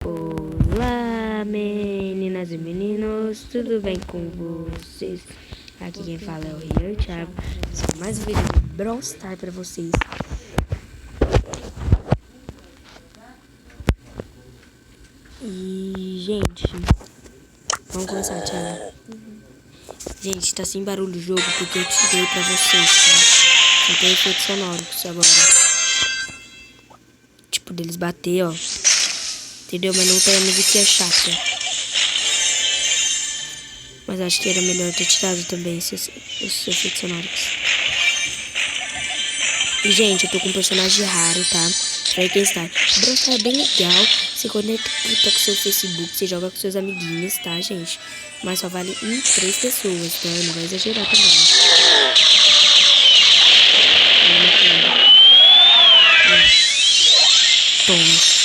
Olá, meninas e meninos, tudo bem com vocês? Aqui quem fala é o Rio Thiago. Mais um vídeo de Brawl Stars pra vocês. E, gente, vamos começar, Thiago. Gente, tá sem barulho o jogo porque eu tirei pra vocês, tá? Só tem efeito sonoro agora. Tipo, deles bater, ó. Entendeu? Mas não tem a musiquinha chata. Mas acho que era melhor ter tirado também esses efeitos sonoros. E, gente, eu tô com um personagem raro, tá? Pra quem está. O Brawl Stars é bem legal. Você conecta com seu Facebook, você joga com seus amiguinhos, tá, gente? Mas só vale em 3 pessoas, tá? Não vai exagerar também. Toma.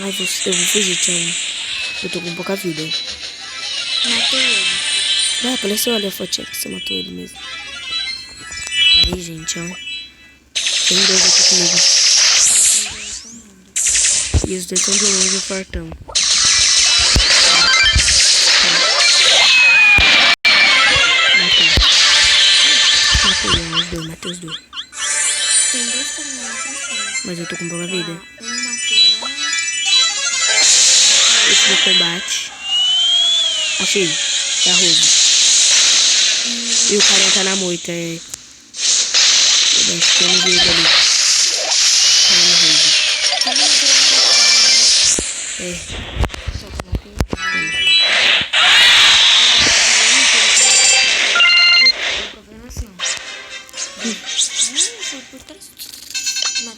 Ai, eu vou fugir, Thiago. Eu tô com pouca vida. Matou ele. Ah, apareceu, olha a fotinha que você matou ele mesmo. Aí, gente, ó. Tem 2 aqui comigo. E os 2 são de longe e fortão. Matei os 2. Tem 2 caminhões pra cima. Mas eu tô com pouca vida. Um matou ela. Esse no combate. Achei. É a Rose. E o cara tá na moita. Eu acho que eu não vi ele ali. Tá na Rose. Só que eu matei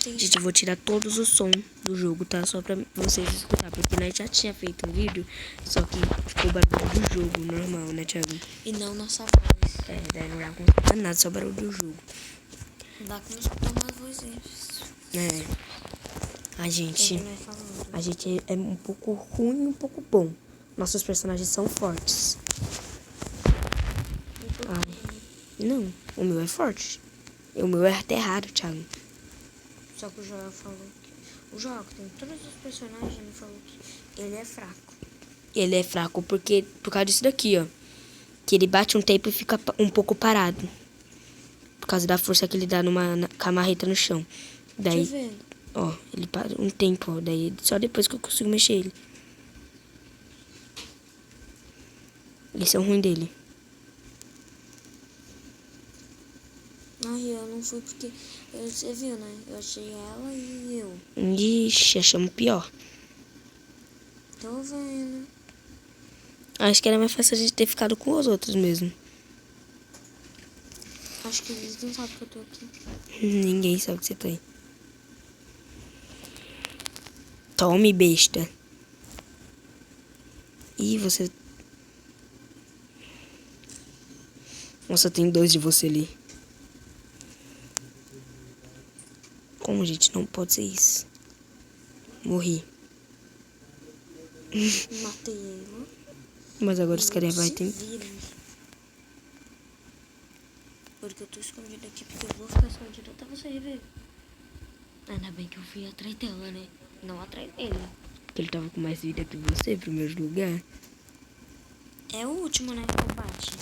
Gente, eu vou tirar todos os sons do jogo, tá? Só pra vocês escutar. Porque nós já tinha feito um vídeo, só que ficou o barulho do jogo normal, né, Thiago? E não nossa voz. É, daí não dá pra escutar nada, só o barulho do jogo. Não dá pra não escutar umas vozinhas. É. A gente é um pouco ruim e um pouco bom. Nossos personagens são fortes. Ai. Não, o meu é forte. O meu é até raro, Thiago. Só que o Joel falou que... O Joel, que tem todos os personagens, ele falou que ele é fraco. Ele é fraco porque por causa disso daqui, ó. Que ele bate um tempo e fica um pouco parado. Por causa da força que ele dá com a marreta no chão. Daí, Deixa eu ver. ó, ele para um tempo, ó. Daí só depois que eu consigo mexer ele. Esse é o ruim dele. Ai, eu não fui porque... Você viu, né? Eu achei ela e eu. Ixi, achamos pior. Tô vendo. Acho que era mais fácil a gente ter ficado com os outros mesmo. Acho que eles não sabem que eu tô aqui. Ninguém sabe que você tá aí. Tome, besta. Ih, você... Nossa, tem 2 de você ali. Como, gente? Não pode ser isso. Morri. Matei ela. Mas agora os caras vai ter... Porque eu tô escondida aqui, porque eu vou ficar escondida até você ver. Ainda bem que eu fui atrás dela, né? Não atrás dele. Porque ele tava com mais vida que você, em primeiro lugar. É o último, né? Combate.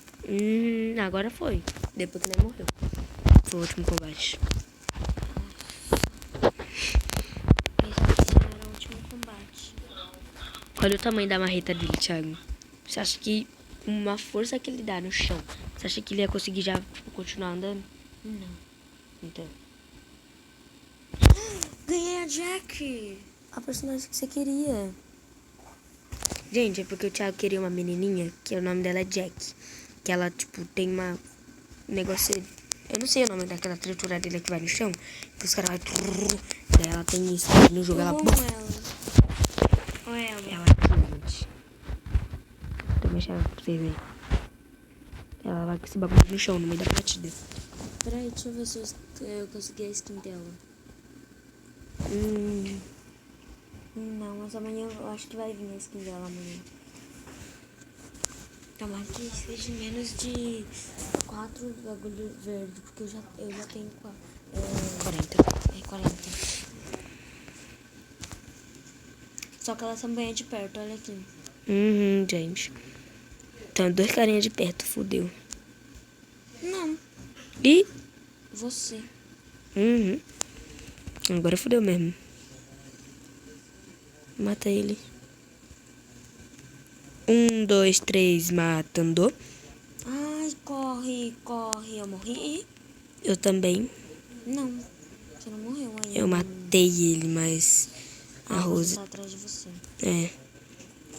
Agora foi. Depois que ele morreu. Foi o último combate. Esse era o último combate. Olha o tamanho da marreta dele, Thiago. Você acha que uma força que ele dá no chão, você acha que ele ia conseguir já continuar andando? Não. Então. Ganhei a Jack! A personagem que você queria. Gente, é porque o Thiago queria uma menininha, que o nome dela é Jack. Que ela, tipo, tem um negócio... Eu não sei o nome daquela tritura dele que vai no chão. Que os caras vão... Daí ela tem isso no jogo. Ela... Olha ela. Ela aqui, gente. Tô mexendo pra vocês aí. Ela vai com esse bagulho no chão, no meio da partida. Peraí, deixa eu ver se eu consegui a skin dela. Não, mas amanhã eu acho que vai vir a skin dela amanhã. Tomara que seja menos de 4 bagulho verde, porque eu já tenho 40. 40. Só que ela também é de perto, olha aqui. Gente. Então, 2 carinhas de perto, fudeu. Não, E... você. Agora fudeu mesmo. Mata ele. 1, 2, 3, matando. Ai, corre, corre. Eu morri? Eu também. Não, você não morreu ainda. Eu matei ele, mas... A Rose... tá atrás de você. É.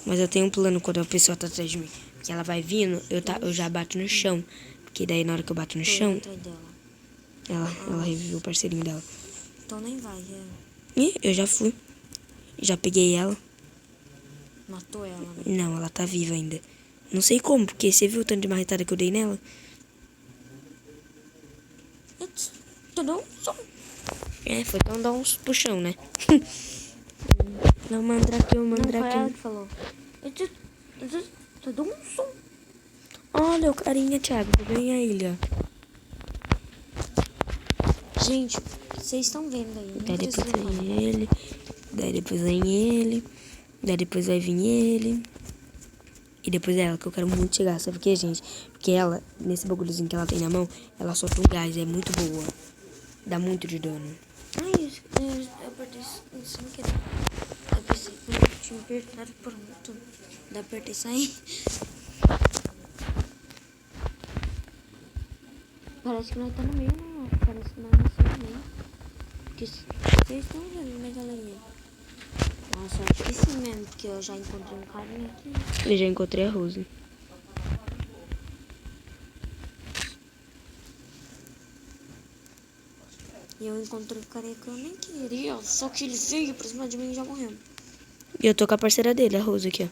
Mas eu tenho um plano quando a pessoa tá atrás de mim. Que ela vai vindo, eu já bato no chão. Porque daí na hora que eu bato no chão, Atrás dela. ela reviveu o parceirinho dela. Então nem vai, Ih, eu já fui. Já peguei ela. Matou ela, né? Não, ela tá viva ainda. Não sei como, porque você viu o tanto de marretada que eu dei nela? Entendeu? É, foi tão dar uns puxão, né? Não, mandrake, Não foi ela que falou. Eu dou um som. Olha o carinha, Thiago. Vou ganhar ele, ó. Gente, vocês estão vendo aí. Não Daí depois precisa falar. vem ele. Daí depois vem ele. Daí depois vai vir ele. E depois é ela, que eu quero muito chegar. Sabe por quê, gente? Porque ela, nesse bagulhozinho que ela tem na mão, ela solta um gás. É muito boa. Dá muito de dano. Ai, eu apertei isso sem querer. Eu pensei que eu tinha apertado pronto. Apertei sair. Parece que nós tá no meio, não. Parece que nós nascemos no meio. Porque vocês estão vendo, né, galerinha? Nossa, acho que sim mesmo, porque eu já encontrei um carinha aqui. Eu já encontrei a Rose. E eu encontrei o carinha que eu nem queria, só que ele veio pra cima de mim e já morreu. E eu tô com a parceira dele, a Rose, aqui, ó.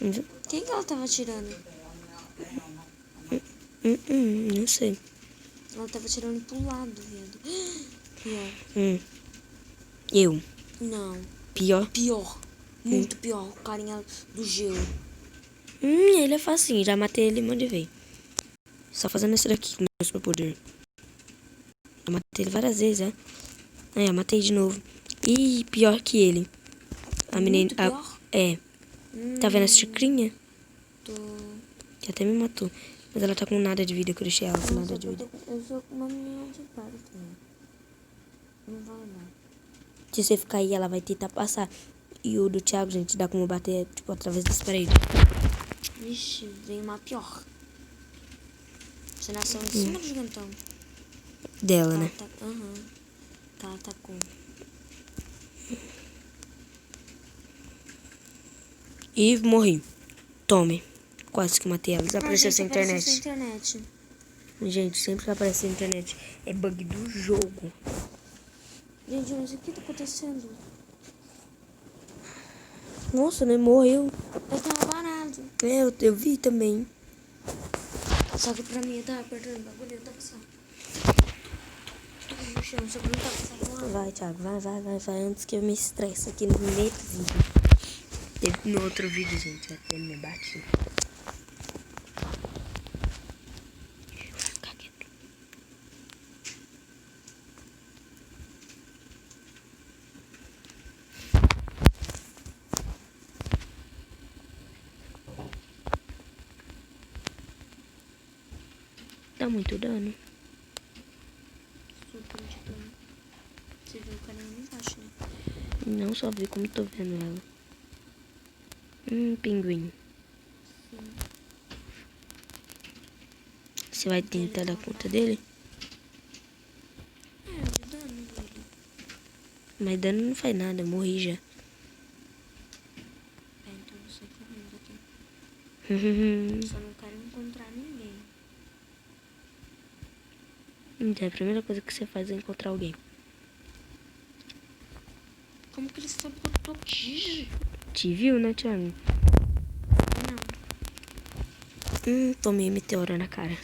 Viu? Quem que ela tava atirando? Não sei. Ela tava atirando pro lado, viado. Pior. Eu. Não. Pior. Pior. Muito pior. O carinha do gelo. Ele é facinho. Já matei ele um monte de vez. Só fazendo isso daqui com meu superpoder. Eu matei ele várias vezes, é. Aí, eu matei de novo. E pior que ele. A menina... Pior? É. Tá vendo essa xicrinha? Tô... Que até me matou. Mas ela tá com nada de vida, que eu deixei ela com nada de vida. Eu sou uma menina de perto também. Não vale não. Se você ficar aí, ela vai tentar passar. E o do Thiago, gente, dá como bater, tipo, através das paredes. Vixe, vem uma pior. Você nasceu em cima do gigantão. Dela, né? Aham. Tá, atacou. E morri. Tome. Quase que matei ela. Desapareceu sem Apareceu internet. sem internet. Gente, sempre que aparece sem internet. É bug do jogo. Gente, eu não sei o que tá acontecendo. Nossa, né? Morreu. Eu tava parado. É, eu vi também. Só que pra mim eu tava apertando o bagulho, eu tava só. No chão, só que eu não tava saindo lá. Vai, Thiago. Vai. Antes que eu me estresse aqui no meio do vídeo. Teve no outro vídeo, gente. Até me bati. Dá muito dano. Super de dano. Você viu o carinha lá embaixo, né? Não só vi como tô vendo ela. Pinguim. Sim. Você vai tentar dar conta dele? É, de dano dele. Mas dano não faz nada, eu morri já. É, então eu saio correndo aqui. Só não quero encontrar ninguém. Então a primeira coisa que você faz é encontrar alguém. Como que ele sabe que eu tô aqui? Te viu, né, Thiago? Não. Tomei meteoro na cara.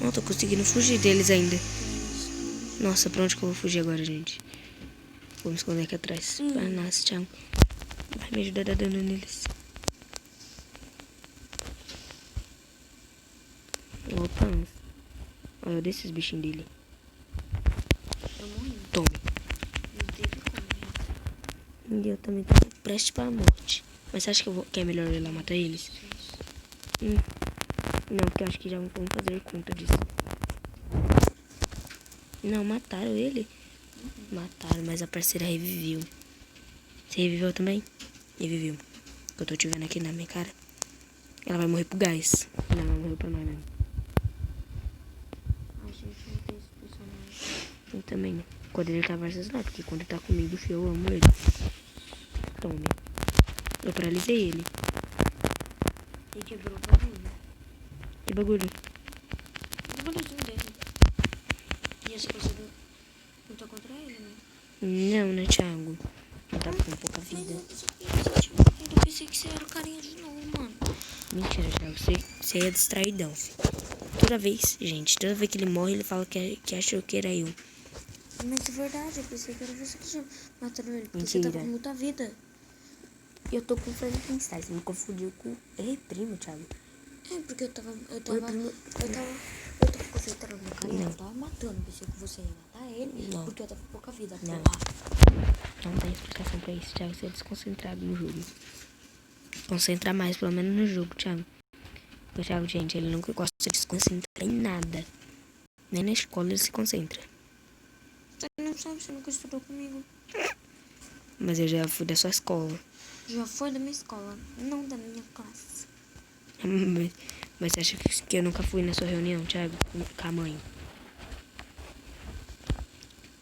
Não, tô conseguindo fugir deles ainda. Nossa, pra onde que eu vou fugir agora, gente? Vou me esconder aqui atrás. Vai, nasce, Thiago. Vai me ajudar a dar dano neles. alcance. Olha, eu desses bichinhos dele. Eu morri. Tome. Não teve como, gente. E eu também tô prestes pra morte. Mas você acha que é melhor eu ir lá matar eles? Não, porque eu acho que já vamos fazer conta disso. Não, mataram ele. Mataram, mas a parceira reviveu. Você reviveu também? Reviveu. Eu tô te vendo aqui na minha cara. Ela vai morrer pro gás. Não, ela morreu pra nós mesmo. A gente não tem esse personagem. Eu também, né? Quando ele tá versus lá, porque quando ele tá comigo, eu amo ele. Tome. Eu paralisei ele. Ele quebrou o bagulho. Que bagulho? O bagulhozinho dele. E essa coisa luta contra ele, né? Não, né, Thiago? Ele tá com pouca vida. Eu pensei que você era o carinha de novo, mano. Mentira, Thiago. Você é distraidão, filho. Toda vez que ele morre, ele fala que achou que era eu. Mas é verdade, eu pensei que era você que tinha matado ele. Porque Mentira. você tava com muita vida. E eu tô com Frankenstein. Você me confundiu com... Ei, primo, Thiago. É, porque eu tava primo. concentrando no carinha, Não. eu tava matando. Pensei que você ia matar ele, Não. porque eu tava com pouca vida. Não. Porra. Não tem explicação pra isso, Thiago. Você é desconcentrado no jogo. Concentra mais, pelo menos no jogo, Thiago. O Thiago, gente, ele nunca gosta de se concentrar em nada. Nem na escola ele se concentra. Você não sabe, você nunca estudou comigo. Mas eu já fui da sua escola. Já foi da minha escola, não da minha classe. Mas você acha que eu nunca fui na sua reunião, Thiago? Com a mãe.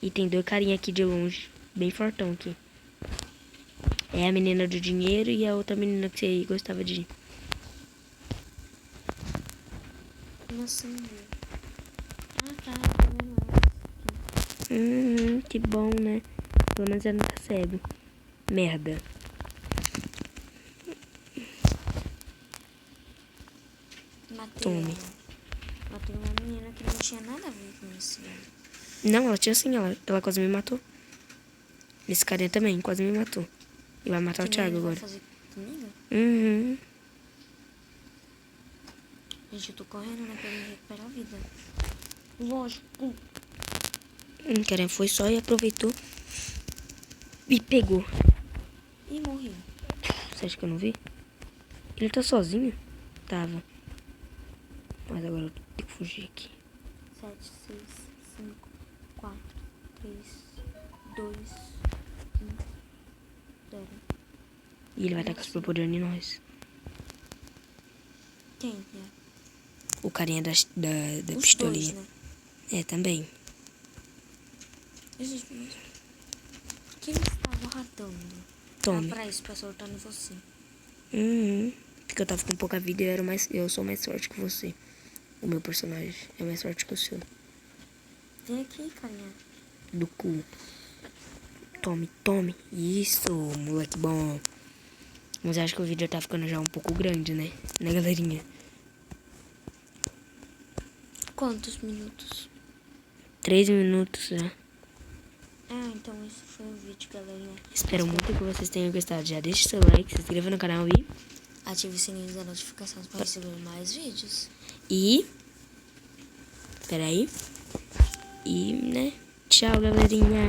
E tem dois carinha aqui de longe, bem fortão aqui. É a menina do dinheiro e a outra menina que você gostava de... Nossa, não viu. Ah, tá, tá vendo essa. Que bom, né? Pelo menos ela não tá cego. Merda. Tome. Matei uma menina que não tinha nada a ver com isso. Não, ela tinha sim, ela quase me matou. Esse carinha também quase me matou. E vai matar o Thiago agora. Vai fazer comigo? Uhum. Gente, eu tô correndo, né, pra me recuperar a vida. Lógico. O carinha foi só e aproveitou. E pegou. E morri. Você acha que eu não vi? Ele tá sozinho? Tava. Mas agora eu tenho que fugir aqui. 7, 6, 5, 4, 3, 2, 1, 0. E ele vai tacar superpoder em nós. Quem é? O carinha da Os pistolinha. dois, né? É, também. Existe mesmo. Por que ele estava ratando? Tome. Pra isso, pra soltar em você. Porque eu tava com pouca vida e eu sou mais forte que você. O meu personagem é mais forte que o seu. Vem aqui, carinha. Do cu. Tome, tome. Isso, moleque bom. Mas acho que o vídeo tá ficando já um pouco grande, né? Né, galerinha? Quantos minutos? 3 minutos já. Ah, então esse foi o vídeo, galerinha. Espero muito que vocês tenham gostado. Já deixa o seu like, se inscreva no canal e... Ative o sininho das notificações para receber mais vídeos. E... Peraí. E, né? Tchau, galerinha.